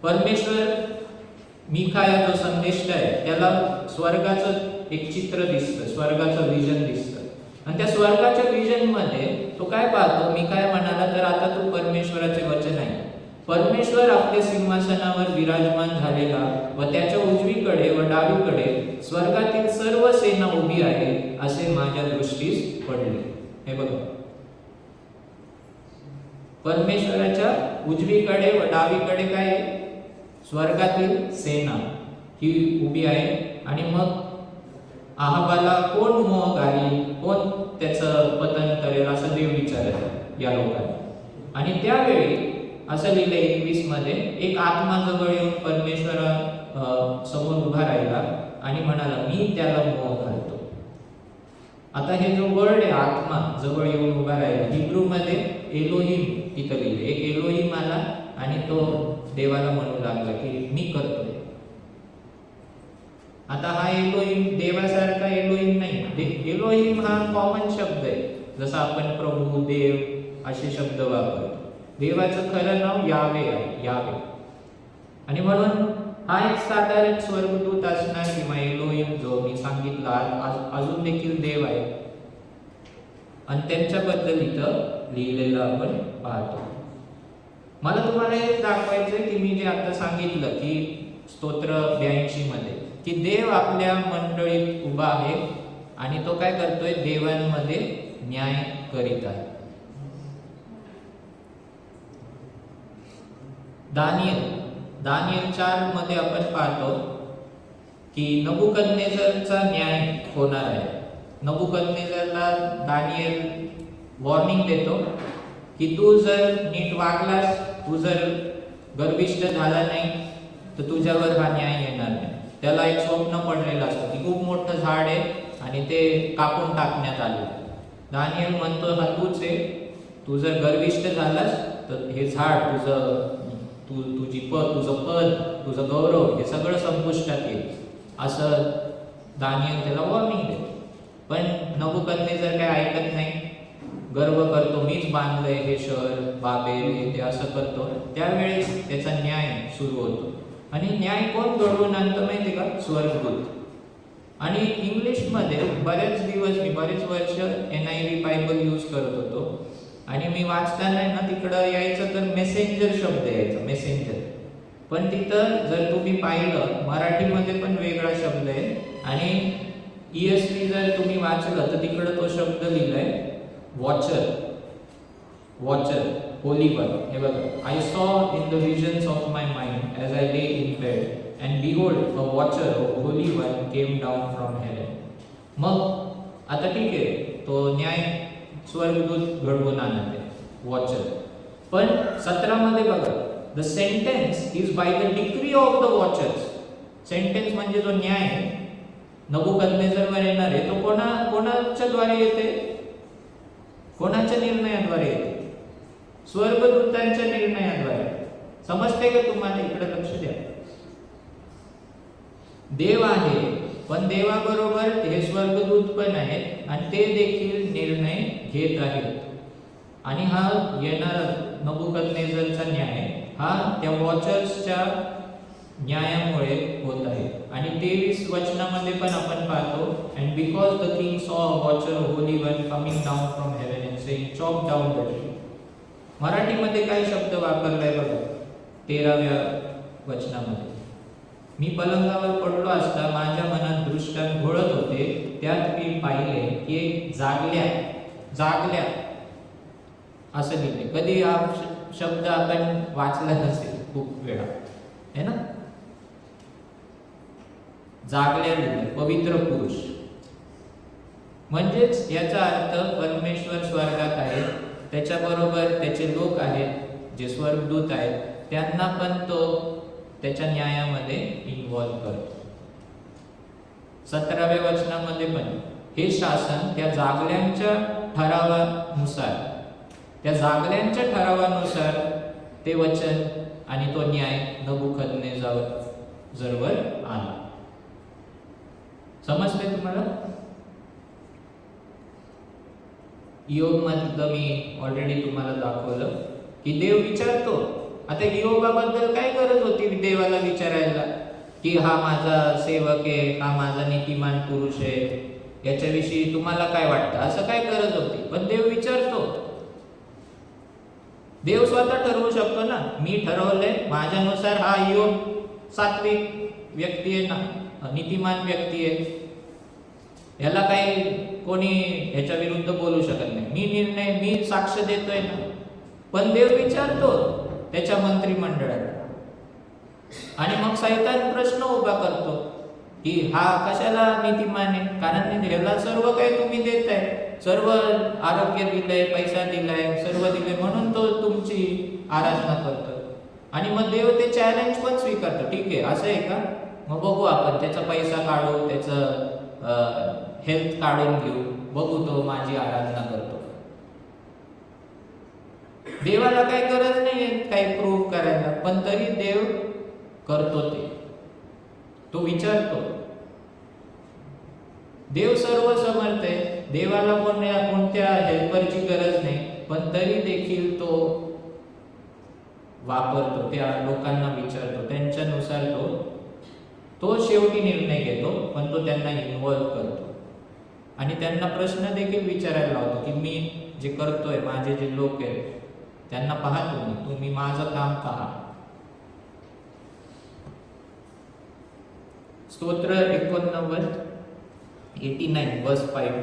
परमेश्वर मिखाया जो संदेष्टा आहे त्याला स्वर्गाचं एक चित्र दिसतं, स्वर्गाचं विजन दिसतं आणि त्या स्वर्गाच्या विजन मध्ये तो काय पाहतो, मिखाया म्हणाला तर आता तू परमेश्वराचे वचन आहे. परमेश्वर आपल्या सिंहासनावर विराजमान झालेला व त्याच्या उजवीकडे व डावीकडे स्वर्गातील सर्व सेना उभी आहे असे माझ्या दृष्टीस पडले. हे बघा, परमेश्वराच्या उजवीकडे व डावीकडे काय, स्वर्गातील सेना ही उभी आहे. आणि मग आहाबाला कोण मोह घालील, कोण त्याचं पतन करेल असं देव विचारत या लोकांना. आणि त्यावेळी असं लिहिलं 21 मध्ये, एक आत्मा जवळ येऊन परमेश्वरा समोर उभा राहिला आणि म्हणाला मी त्याला मोह घालतो. आता हे जो वर्ड आहे आत्मा जवळ येऊन उभा राहिला, हिब्रू मध्ये एलोहिम तिथं लिहिले. एक एलोहिम आला आणि तो देवाला म्हणू लागला की मी करतोय. आता हा एलोहिम देवासारखा एलोहिम नाही. एलोहिम हा कॉमन शब्द आहे, जसा आपण प्रभू, देव असे शब्द वापरतो. देवाचं खरं नाव यावे आहे, यावे. आणि म्हणून हा एक साधारण स्वर्गदूत असणार किंवा एलोहिम जो मी सांगितला अजून देखील देव आहे आणि त्यांच्याबद्दल इथं लिहिलेलं आपण पाहतो. मला तुम्हाला हे दाखवायचं की मी जे आता सांगितलं की स्तोत्र 82 मध्ये की देव आपल्या मंडळीत उभा आहे आणि तो काय करतोय, देवांमध्ये न्याय करीत आहे. दानियल 4 मध्ये आपण पाहतो की नबुकदनेझरचा न्याय होणार आहे. नबुकदनेझरला दानियल वॉर्निंग देतो की तू जर नीट वागलास, तू जर गर्विष्ठ झाला नाही तर तुझ्यावर हा न्याय येणार नाही. त्याला एक स्वप्न पडलेलं असतं की खूप मोठं झाड आहे आणि ते कापून टाकण्यात आले. दानियल म्हणतो हा तूच आहे, तू जर गर्विष्ठ झालास तर हे झाड तुझं पद, तुझं गौरव हे सगळं संपुष्टात येईल असं दानियल त्याला वॉर्निंग देतो. पण नबुकदनेझर काय ऐकत नाही, गर्व करतो, मीच बांधलंय हे शहर बाबेल हे ते असं करतो. त्यावेळेस त्याचा न्याय सुरू होतो. आणि न्याय कोण घडवून आणतं माहिती का, स्वर्गदूत. आणि इंग्लिशमध्ये बरेच वर्ष NIV बायबल यूज करत होतो आणि मी वाचताना ना तिकडं यायचं तर मेसेंजर शब्द यायचा, मेसेंजर. पण तिथं जर तुम्ही पाहिलं मराठीमध्ये पण वेगळा शब्द आहे आणि ESV जर तुम्ही वाचलं तर तिकडे तो शब्द लिहिलाय वॉचर. Watcher, holy one. हे बघा, I saw in the visions of my mind as I lay in bed and behold a watcher of holy one came down from heaven. मग आता ठीक आहे, तो न्याय स्वर्गदूत घडवून आणते, वॉचर. पण 17 मध्ये बघा, the sentence is by the decree of the watchers. Sentence म्हणजे जो न्याय नबुकदनेझरवर येणार आहे, तो कोणाच्या द्वारे येते? कोणाच्या निर्णयाद्वारे येते? स्वर्गदूतांच्या निर्णयाद्वारे. समजते का तुम्हाला? इकडे लक्ष द्या. देव आहे, पण देवाबरोबर हे स्वर्गदूत पण आहेत आणि ते देखील निर्णय घेत आहेत. आणि हा येणारा नबुकदनेझरचा न्याय हा त्या वॉचर्सच्या न्यायामुळे होत आहे. आणि 23 वचनामध्ये पण आपण पाहतो, and because the king saw a watcher holy one coming down from haven and saying chop down the tree. मराठीमध्ये काय शब्द वापरलाय बघा 13व्या वचनामध्ये. मी पलंगावर पडलो असता माझ्या मनात दृष्टांत घोळत होते, त्यात मी पाहिले की जागल्या असं लिहिले. कधी हा शब्द आपण वाचला नसेल खूप वेळा, है ना? जागल्या लिहिले, पवित्र पुरुष. म्हणजेच याचा अर्थ परमेश्वर स्वर्गात आहे, त्याच्याबरोबर त्याचे लोक आहेत जे स्वर्गदूत आहेत, त्यांना पण तो त्याच्या न्यायामध्ये इन्व्हॉल्व करतो. 17व्या वचनामध्ये पण हे शासन त्या जागल्यांच्या ठरावानुसार ते वचन आणि तो न्याय नबुकदनेझरवर आला. समजते तुम्हाला? इयोब मधलं मी ऑलरेडी तुम्हाला दाखवलं की देव विचारतो. आता इयोबाबद्दल काय गरज होती देवाला विचारायला की हा माझा सेवक आहे, हा माझा नीतिमान पुरुष आहे, याच्याविषयी तुम्हाला काय वाटतं, असं काय गरज होती? पण देव विचारतो. देव स्वतः ठरवू शकतो ना, मी ठरवलंय माझ्यानुसार हा इयोब सात्विक व्यक्ती आहे ना, नीतिमान व्यक्ती आहे, याला काही कोणी ह्याच्या विरुद्ध बोलू शकत नाही. मी साक्ष देतोय ना. पण देव विचारतो त्याच्या मंत्रिमंडळात आणि मग शैतान प्रश्न उभा करतो की हा कशाला नीतिमान आहे? कारण ह्याला सर्व काही तुम्ही देताय, सर्व आरोग्य दिलंय, पैसा दिलाय, सर्व दिले, म्हणून तो तुमची आराधना करतो. आणि मग देव ते चॅलेंज पण स्वीकारतो. ठीक आहे, असं आहे का? मग बघू आपण त्याचा पैसा काढू, त्याचं हेल्थ काढून घेऊ, बघू तो माझी आराधना करतो. देवाला काही गरज नाही काही प्रूव्ह करायला, पण तरी देव करतो ते. तो विचारतो. देव सर्व समर्थ आहे, देवाला कोणत्या हेल्परची गरज नाही, पण तरी देखील तो वापरतो, त्या लोकांना विचारतो, त्यांच्यानुसार तो शेवटी निर्णय घेतो, पण तो त्यांना इन्व्हॉल्व करतो. आणि त्यांना प्रश्न देखील विचारायला लावतो की मी जे करतोय, माझे जे लोक आहेत त्यांना पहा, तुम्ही माझं काम पहा. स्तोत्र 89 verse 5.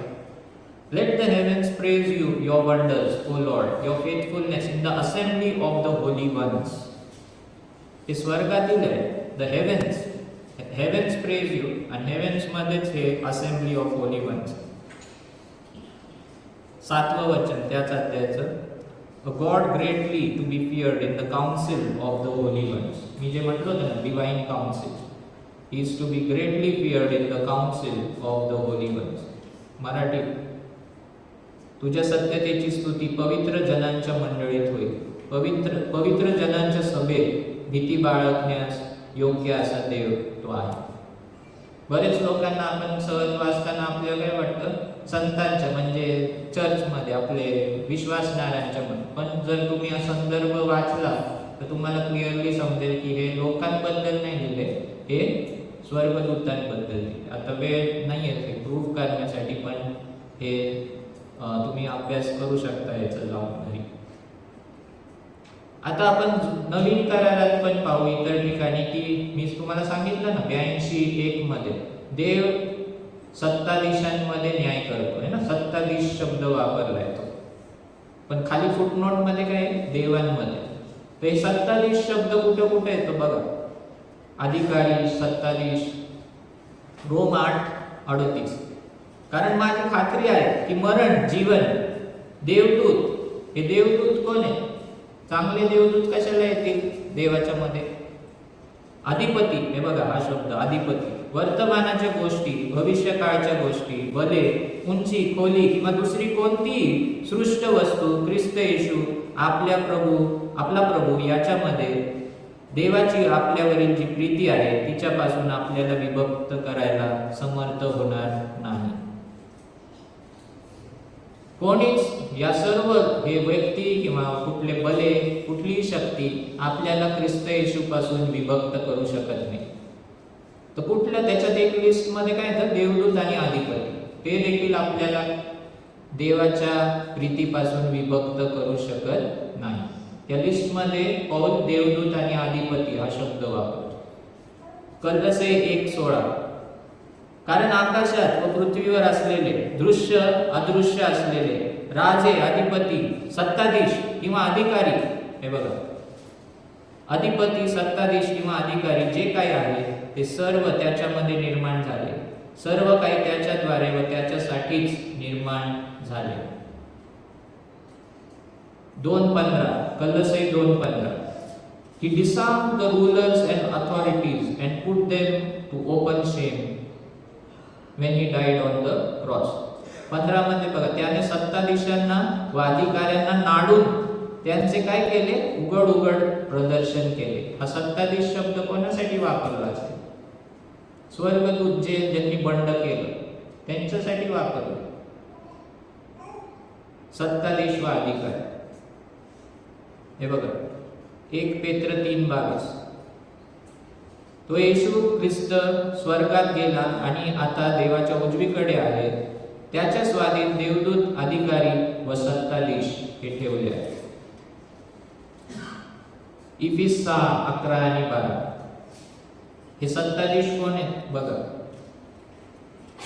Let the heavens praise you, your wonders, O Lord, your faithfulness in the assembly of the holy ones. हे स्वर्गातील आहे, the heavens praise you, and heavens मध्येच हे assembly of holy ones. 7वं वचन त्याच अध्यायाचं, a God greatly to be feared in the council of the holy ones. मी जे म्हटलं होतं ना, divine council. He is to be greatly feared in the council of the holy ones. Marathi, तुझ्या सत्यतेची स्तुती पवित्र जनांच्या मंडळीत होईल. पवित्र जनांच्या सभेत भीती बाळगण्यास योग्य असा देव तो आहे. बरेच लोकांना आपण सहज वाचताना आपल्याला काय वाटतं, संतांच्या म्हणजे चर्चमध्ये आपले विश्वासणाऱ्यांच्या मध्ये. पण जर तुम्ही हा संदर्भ वाचला तर तुम्हाला क्लिअरली समजेल की हे लोकांबद्दल नाही लिहिले, हे स्वर्गदूतांबद्दल लिहिले. आता वेळ नाही आहे ते प्रूव्ह करण्यासाठी, पण हे तुम्ही अभ्यास करू शकता याचा जाऊन घरी. आता आपण नवीन करारात पण पाहू इतर ठिकाणी की मी तुम्हाला सांगितलं ना 82:1 मध्ये देव सत्ताधीशांमध्ये न्याय करतो आहे ना, सत्ताधीश शब्द वापरलाय तो, पण खाली फुटनोट मध्ये काय देवांमध्ये. तर हे सत्ताधीश शब्द कुठे कुठे येतो बघा, अधिकारी, सत्ताधीश, रोम 8:38. कारण माझी खात्री आहे की मरण, जीवन, देवदूत, हे देवदूत कोण आहे? चांगले देवदूत कशाला येतील देवाच्या मध्ये? अधिपती, हे बघा हा शब्द अधिपती, वर्तमानाच्या गोष्टी, भविष्यकाळच्या गोष्टी, बले, उंची, खोली किंवा दुसरी कोणतीही सृष्ट वस्तू ख्रिस्त येशू आपला प्रभू याच्यामध्ये देवाची आपल्यावरील जी प्रीती आहे तिच्यापासून आपल्याला विभक्त करायला समर्थ होणार नाही. कोणीच या सर्व हे व्यक्ती किंवा कुठले बले, कुठलीही शक्ती आपल्याला ख्रिस्त येशूपासून विभक्त करू शकत नाही. तर कुठल्या त्याच्यात एक लिस्ट मध्ये काय तर देवदूत आणि अधिपती, ते देखील आपल्याला देवाच्या प्रीतीपासून विभक्त करू शकत नाही. त्या लिस्ट मध्ये पौल देवदूत आणि अधिपती हा शब्द वापरतो. कलसे 1:16, कारण आकाशात व पृथ्वीवर असलेले दृश्य अदृश्य असलेले राजे, अधिपती, सत्ताधीश किंवा अधिकारी, हे बघा अधिपती, सत्ताधीश किंवा अधिकारी जे काही आहे ते सर्व त्याच्यामध्ये निर्माण झाले, सर्व काही त्याच्याद्वारे व त्याच्यासाठीच निर्माण झाले. 2:15, कलसे 2:15, He disarmed the rulers and authorities and put them to open shame when he died on the cross. 15 मध्ये बघा, त्याने सत्ताधीशांना व अधिकाऱ्यांना नाडून त्यांचे काय केले? उघड उघड प्रदर्शन केले. हा सत्ताधीश शब्द कोणासाठी वापरला असेल? स्वर्गदूत जे ज्यांनी बंड केलं त्यांच्यासाठी वापरलं. सत्ताधीश व अधिकारी, हे बघा 1 पेत्र 3:22, तो येशू ख्रिस्त स्वर्गात गेला आणि आता देवाच्या उजवीकडे आहे, त्याच्या स्वाधीन देवदूत, अधिकारी व सत्ताधीश हे ठेवले आहे. इफिस 6:11 आणि 12, हे सत्ताधीश कोण आहेत बघा.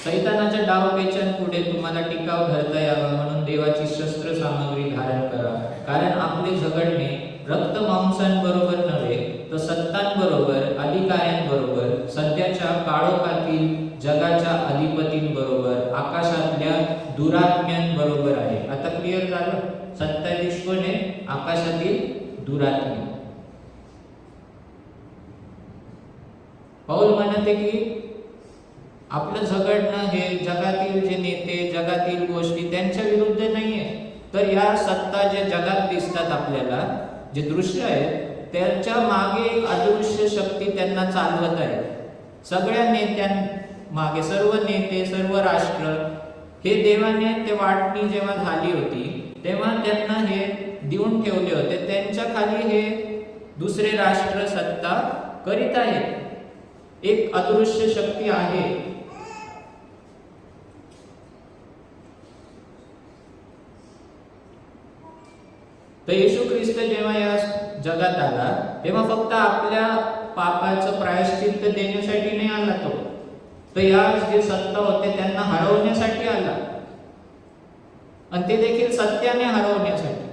सैतानाच्या डावपेचांपुढे तुम्हाला टिकाव धरता यावा म्हणून देवाची शस्त्र सामग्री धारण करा, कारण आपले झगडणे रक्त मांसांबरोबर नव्हे तर सत्तांबरोबर, अधिकाऱ्यांबरोबर, सध्याच्या काळोखातील जगाच्या अधिपतींबरोबर, आकाशातल्या दुरात्म्यांबरोबर आहे. आता क्लिअर झालं? सत्ताधीश कोण आहे? आकाशातील दुरात्मे. पौल म्हणते की आपलं झगडणं हे जगातील जे नेते, जगातील गोष्टी त्यांच्या विरुद्ध नाहीये, तर या सत्ता जे जगात दिसतात आपल्याला, जे दृश्य आहे त्याच्या मागे एक अदृश्य शक्ती त्यांना चालवत आहे. सगळ्या नेत्यांमागे, सर्व नेते, सर्व राष्ट्र, हे देवाने ते वाटणी जेव्हा झाली होती तेव्हा त्यांना हे देऊन ठेवले होते, त्यांच्या खाली हे दुसरे राष्ट्र सत्ता करीत आहेत. एक अदृश्य शक्ती आहे. तर येशू ख्रिस्त जेव्हा या जगात आला तेव्हा फक्त आपल्या पापाचं प्रायश्चित्त देण्यासाठी नाही आला तो, तर या जे सत्ता होते त्यांना हरवण्यासाठी आला, आणि ते देखील सत्याने हरवण्यासाठी.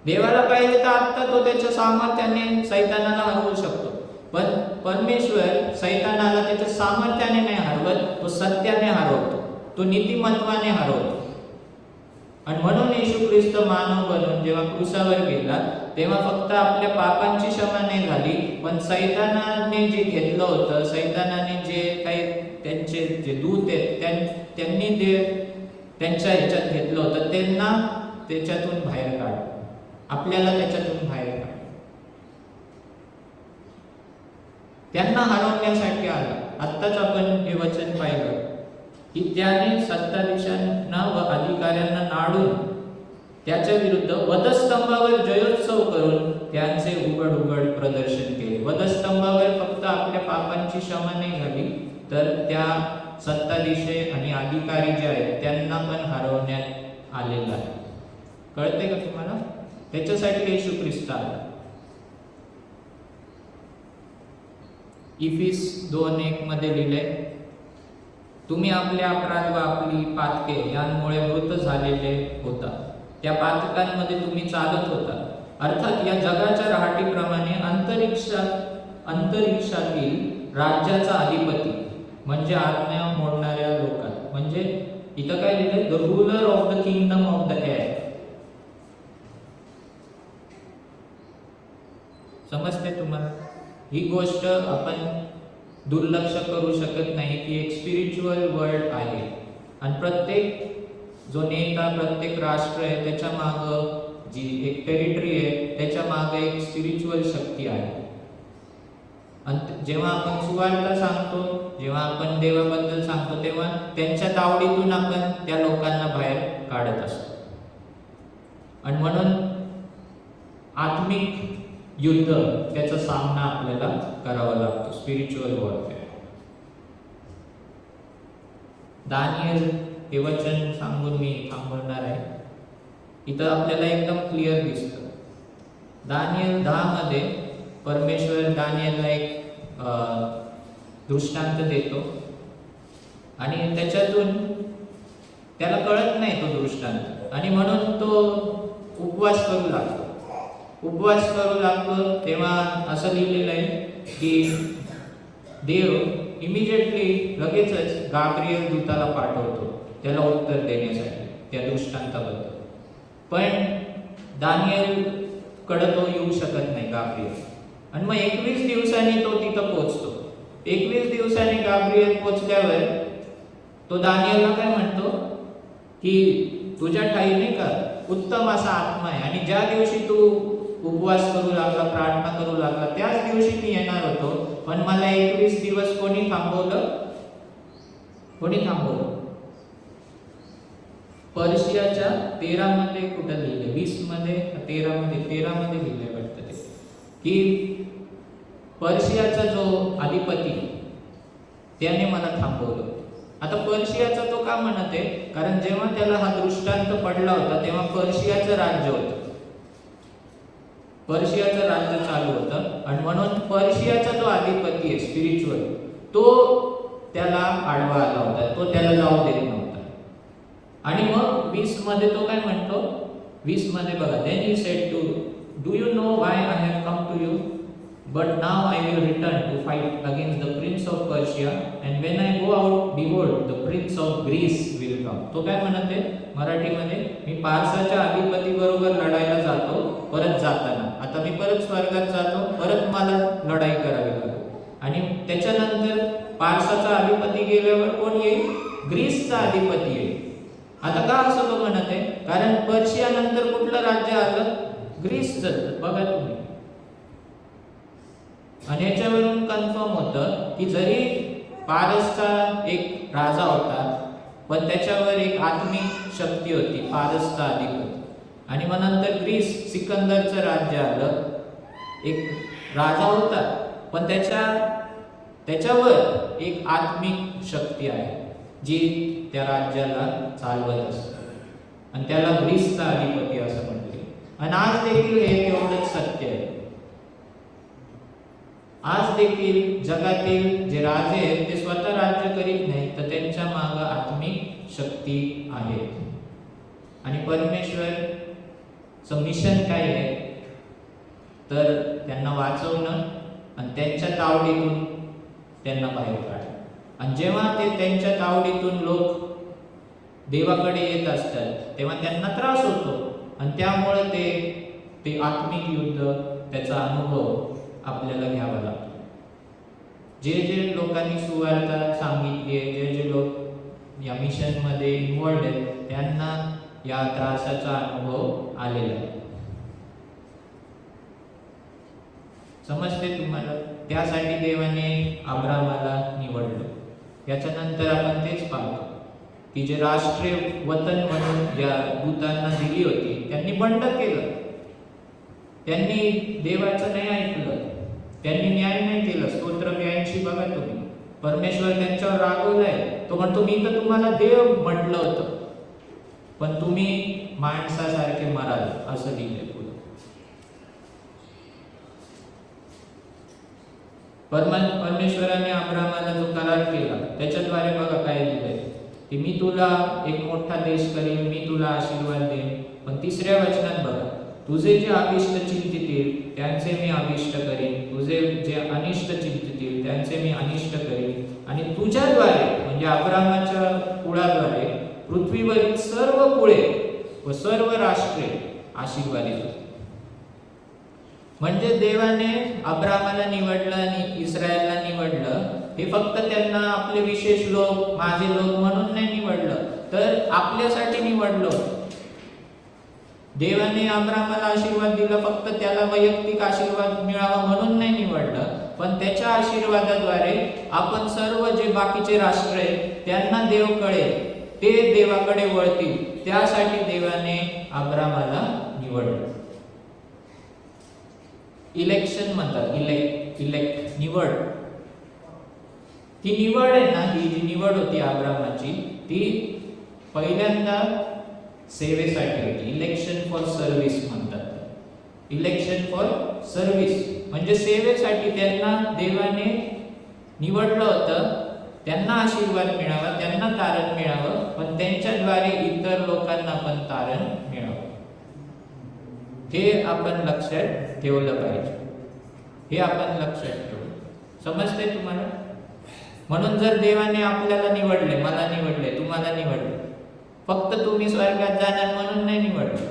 देवाला पाहिजे तर आता तो त्याच्या सामर्थ्याने सैतानाला हरवू शकतो, पण परमेश्वर सैतानाला त्याच्या सामर्थ्याने नाही हरवत, तो सत्याने हरवतो, तो नीतिमत्वाने हरवतो. आणि म्हणून येशू ख्रिस्त मानव बनून जेव्हा क्रूसावर गेला तेव्हा फक्त आपल्या पापांची क्षमा नाही झाली, पण सैतानाने जे घेतलं होतं, सैतानाने जे काही त्यांचे जे दूत आहेत त्यांनी जे त्यांच्या ह्याच्यात घेतलं होतं त्यांना त्याच्यातून बाहेर काढ, आपल्याला त्याच्यातून बाहेर काढ. त्यांना हरवण्यासाठी आला. आत्ताच आपण हे वचन पाहिलं की त्याने सत्ताधीशांना व अधिकाऱ्यांना नाडून त्याच्या विरुद्ध वधस्तंभावर जयोत्सव करून त्यांचे उघड उघड प्रदर्शन केले. वधस्तंभावर फक्त आपल्या पापांची क्षमा नाही झाली, तर त्या सत्ताधीशे आणि अधिकारी जे आहेत त्यांना पण हरवण्यात आलेलं आहे. कळते का तुम्हाला? त्याच्यासाठी येशू ख्रिस्त आला. इफिस 2:1 मध्ये लिहिले, तुम्ही आपले अपराध व आपली पातके यांमुळे मृत झालेले होता. त्या पातकांमध्ये तुम्ही चालत होता. अर्थात या जगाच्या रहाटीप्रमाणे अंतरिक्षातील राज्याचा अधिपती म्हणजे आज्ञा मोडणाऱ्या लोकांत, म्हणजे इथं काय लिहिलंय, the ruler of the kingdom of the air. समजते तुम्हाला? ही गोष्ट आपण दुर्लक्ष करू शकत नाही की एक स्पिरिच्युअल वर्ल्ड आहे आणि प्रत्येक जो नेता, प्रत्येक राष्ट्र आहे त्याच्या मागं जी एक टेरिटरी आहे त्याच्या मागे एक स्पिरिच्युअल शक्ती आहे. आणि जेव्हा आपण सुवार्ता सांगतो, जेव्हा आपण देवाबद्दल सांगतो, तेव्हा त्यांच्या तावडीतून आपण त्या लोकांना बाहेर काढत असतो. आणि म्हणून आत्मिक युद्ध त्याचा सामना आपल्याला करावा लागतो, स्पिरिच्युअल वॉरफेअर. दानिएल हे वचन सांगून मी थांबवणार आहे. इथं आपल्याला एकदम क्लिअर दिसतं. दानिएल 10 मध्ये परमेश्वर दानिएलला एक दृष्टांत देतो आणि त्याच्यातून त्याला कळत नाही तो दृष्टांत आणि म्हणून तो उपवास करू लागतो. तेव्हा असं लिहिलेलं आहे की देव इमिजिएटली लगेचच गाब्रिएल दूताला पाठवतो त्याला उत्तर देण्यासाठी त्या दृष्टांताबद्दल. पण दानिएल कडे तो येऊ शकत नाही गाब्रिएल. आणि मग 21 दिवसांनी तो तिथं पोहोचतो. 21 दिवसांनी गाब्रिएल पोहोचल्यावर तो दानिएलला काय म्हणतो की तुझ्या ठाई नाही का उत्तम असा आत्मा आहे आणि ज्या दिवशी तू उपवास करू लागला, प्रार्थना करू लागला, त्याच दिवशी मी येणार होतो, पण मला 21 दिवस कोणी थांबवलं? पर्शियाच्या 13 मध्ये कुठं लिहिले, 20 मध्ये 13 मध्ये लिहिले वाटतं ते, की पर्शियाचा जो अधिपती त्याने मला थांबवलं. आता पर्शियाचा तो का म्हणत आहे? कारण जेव्हा त्याला हा दृष्टांत पडला होता तेव्हा पर्शियाचं राज्य होतं, पर्शियाचं राज्य चालू होतं आणि म्हणून पर्शियाचा जो अधिपती आहे स्पिरिच्युअल, तो त्याला आडवा आला होता, तो त्याला जाऊ देत नव्हता. आणि मग 20 मध्ये तो काय म्हणतो, 20 मध्ये बघा, then he said to, do you know why I have come to you? But now I will return to fight against the prince of Persia, and when I go out, behold, the prince of Greece will come. तो काय म्हणत आहे मराठीमध्ये, मी पारसाच्या अधिपती बरोबर लढायला जातो, परत जाताना आता मी परत स्वर्गात जातो, परत मला लढाई करावी लागेल. आणि त्याच्यानंतर पारसाचा अधिपती गेल्यावर कोण येईल? ग्रीसचा अधिपती येईल. आता का असं तो म्हणत आहे? कारण पर्शिया नंतर कुठलं राज्य आलं? ग्रीसचं. बघा तुम्ही. आणि याच्यावरून कन्फर्म होतं की जरी पारसचा एक राजा होता, पण त्याच्यावर एक आत्मिक शक्ती होती, पारसचा अधिपती. आणि मग नंतर ग्रीस, सिकंदरचं राज्य आलं, एक राजा होता, पण त्याच्यावर एक आत्मिक शक्ती आहे जी त्या राज्याला चालवत असते आणि त्याला ग्रीसचा अधिपती असं म्हटले. आणि आज देखील हे तेवढंच सत्य आहे. आज देखील जगातील जे राजे आहेत ते स्वतः राज्य करीत नाहीत, तर त्यांच्या मागे आत्मिक शक्ती आहे. आणि परमेश्वरचं मिशन काय आहे? तर त्यांना वाचवणं आणि त्यांच्या तावडीतून त्यांना बाहेर काढणं. आणि जेव्हा ते त्यांच्या तावडीतून लोक देवाकडे येत असतात तेव्हा त्यांना त्रास होतो आणि त्यामुळे ते आत्मिक युद्ध, त्याचा अनुभव आपल्याला घ्यावा लागतो. जे लोकांनी सुवार्ता सांगितली आहे, जे लोक या मिशनमध्ये इन्व्हॉल्ड आहेत, त्यांना या त्रासाचा अनुभव आलेला आहे. समजते तुम्हाला? त्यासाठी देवाने अब्रामाला निवडलं. याच्यानंतर आपण तेच पाहतो की जे राष्ट्रीय वतन म्हणून ज्या दूतांना दिली होती त्यांनी बंड केलं, त्यांनी देवाचं नाही ऐकलं, त्यांनी न्याय नाही केलं. स्तोत्र 82 बघा तुम्ही. परमेश्वर त्यांच्यावर रागवलाय. तो म्हणतो मी तर तुम्हाला देव म्हटलं होतं, पण तुम्ही माणसासारखे मराल, असं लिहिलंय पुढे. परमेश्वराने अब्रामाला जो करार केला त्याच्याद्वारे बघा काय लिहिलंय की मी तुला एक मोठा देश करीन, मी तुला आशीर्वाद देईन. पण तिसऱ्या वचनात बघा, तुझे जे अभिष्ट चिंतितील त्यांचे मी अभिष्ट करीन, तुझे जे अनिष्ट चिंतितील त्यांचे मी अनिष्ट करीन, आणि तुझ्याद्वारे म्हणजे अब्रामाच्या कुळाद्वारे पृथ्वीवरील सर्व कुळे व सर्व राष्ट्रे आशीर्वादित होतील. म्हणजे देवाने अब्रामाला निवडलं आणि इस्रायलला निवडलं हे फक्त त्यांना आपले विशेष लोक, माझे लोक म्हणून नाही निवडलं, तर आपल्यासाठी निवडलं. देवाने अब्रामाला आशीर्वाद दिला फक्त त्याला वैयक्तिक आशीर्वाद मिळावा म्हणून नाही निवडलं, पण त्याच्या आशीर्वादाद्वारे आपण सर्व जे बाकीचे राष्ट्र आहेत त्यांना देव कळेल, ते देवाकडे वळतील, त्यासाठी देवाने अब्रामाला निवडलं. इलेक्शन म्हणतात, इलेक्ट निवड. ती निवड आहे ना, ही जी निवड होती अब्रामाची ती पहिल्यांदा सेवेसाठी होती. इलेक्शन फॉर सर्व्हिस म्हणतात. इलेक्शन फॉर सर्व्हिस म्हणजे सेवेसाठी त्यांना देवाने निवडलं होतं, त्यांना आशीर्वाद मिळावा, त्यांना तारण मिळावं, पण त्यांच्याद्वारे इतर लोकांना पण तारण मिळावं. हे आपण लक्षात ठेवलं पाहिजे. हे आपण लक्षात ठेवलं. समजते तुम्हाला? म्हणून जर देवाने आपल्याला निवडले, मला निवडले, तुम्हाला निवडले, फक्त तुम्ही स्वर्गात जाणार म्हणून नाही निवडले,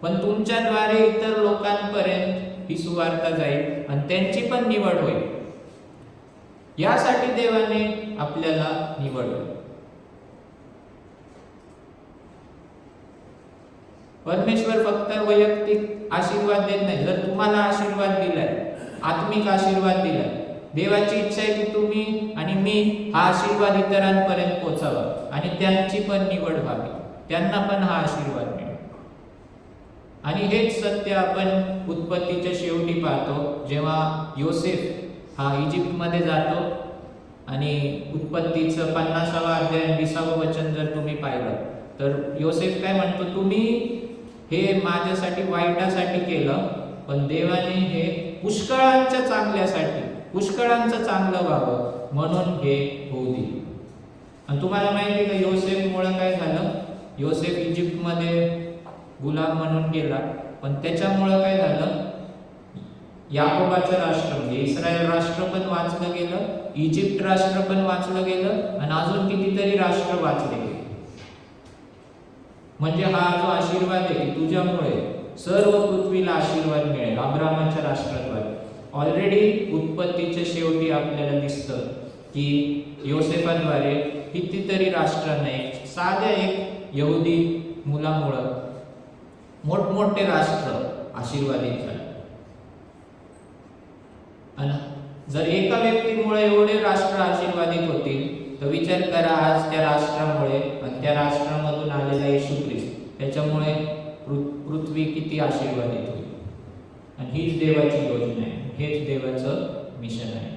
पण तुमच्याद्वारे इतर लोकांपर्यंत ही सुवार्ता जाईल आणि त्यांची पण निवड होईल, यासाठी देवाने आपल्याला निवडलं. परमेश्वर फक्त वैयक्तिक आशीर्वाद देत नाही. जर तुम्हाला आशीर्वाद दिलाय, आत्मिक आशीर्वाद दिलाय, देवाची इच्छा आहे की तुम्ही आणि मी हा आशीर्वाद इतरांपर्यंत पोहोचावा आणि त्यांची पण निवड व्हावी, त्यांना पण हा आशीर्वाद मिळेल. आणि हेच सत्य आपण उत्पत्तीच्या शेवटी पाहतो, जेव्हा योसेफ हा इजिप्तमध्ये जातो आणि उत्पत्तीचं 50वा अध्याय 20वं वचन जर तुम्ही पाहिलं तर योसेफ काय म्हणतो, तुम्ही हे माझ्यासाठी वाईटासाठी केलं, पण देवाने हे पुष्कळांच्या चांगल्यासाठी, पुष्कळांचं चांगलं व्हावं म्हणून हे होऊ दिले. आणि तुम्हाला माहिती का योसेफमुळे काय झालं? योसेफ इजिप्तमध्ये गुलाम म्हणून गेला, पण त्याच्यामुळं काय झालं? याकोबाचं राष्ट्र म्हणजे इस्रायल राष्ट्र पण वाचलं गेलं, इजिप्त राष्ट्र पण वाचलं गेलं, आणि अजून कितीतरी राष्ट्र वाचले गेले. म्हणजे हा जो आशीर्वाद आहे की तुझ्यामुळे सर्व पृथ्वीला आशीर्वाद मिळेल अब्रामाच्या राष्ट्राद्वारे. ऑलरेडी उत्पत्तीच्या शेवटी आपल्याला दिसतं की योसेफाद्वारे कितीतरी राष्ट्रांना, साध्या एक यहुदी मुलामुळं मोठमोठे राष्ट्र आशीर्वादित झाले. आणि जर एका व्यक्तीमुळे एवढे राष्ट्र आशीर्वादित होतील तर विचार करा आज त्या राष्ट्रामुळे आणि त्या राष्ट्रामधून आलेला येशू ख्रिस्त, त्याच्यामुळे पृथ्वी किती आशीर्वादित होईल. आणि हीच देवाची योजना आहे, हेच देवाचं मिशन आहे.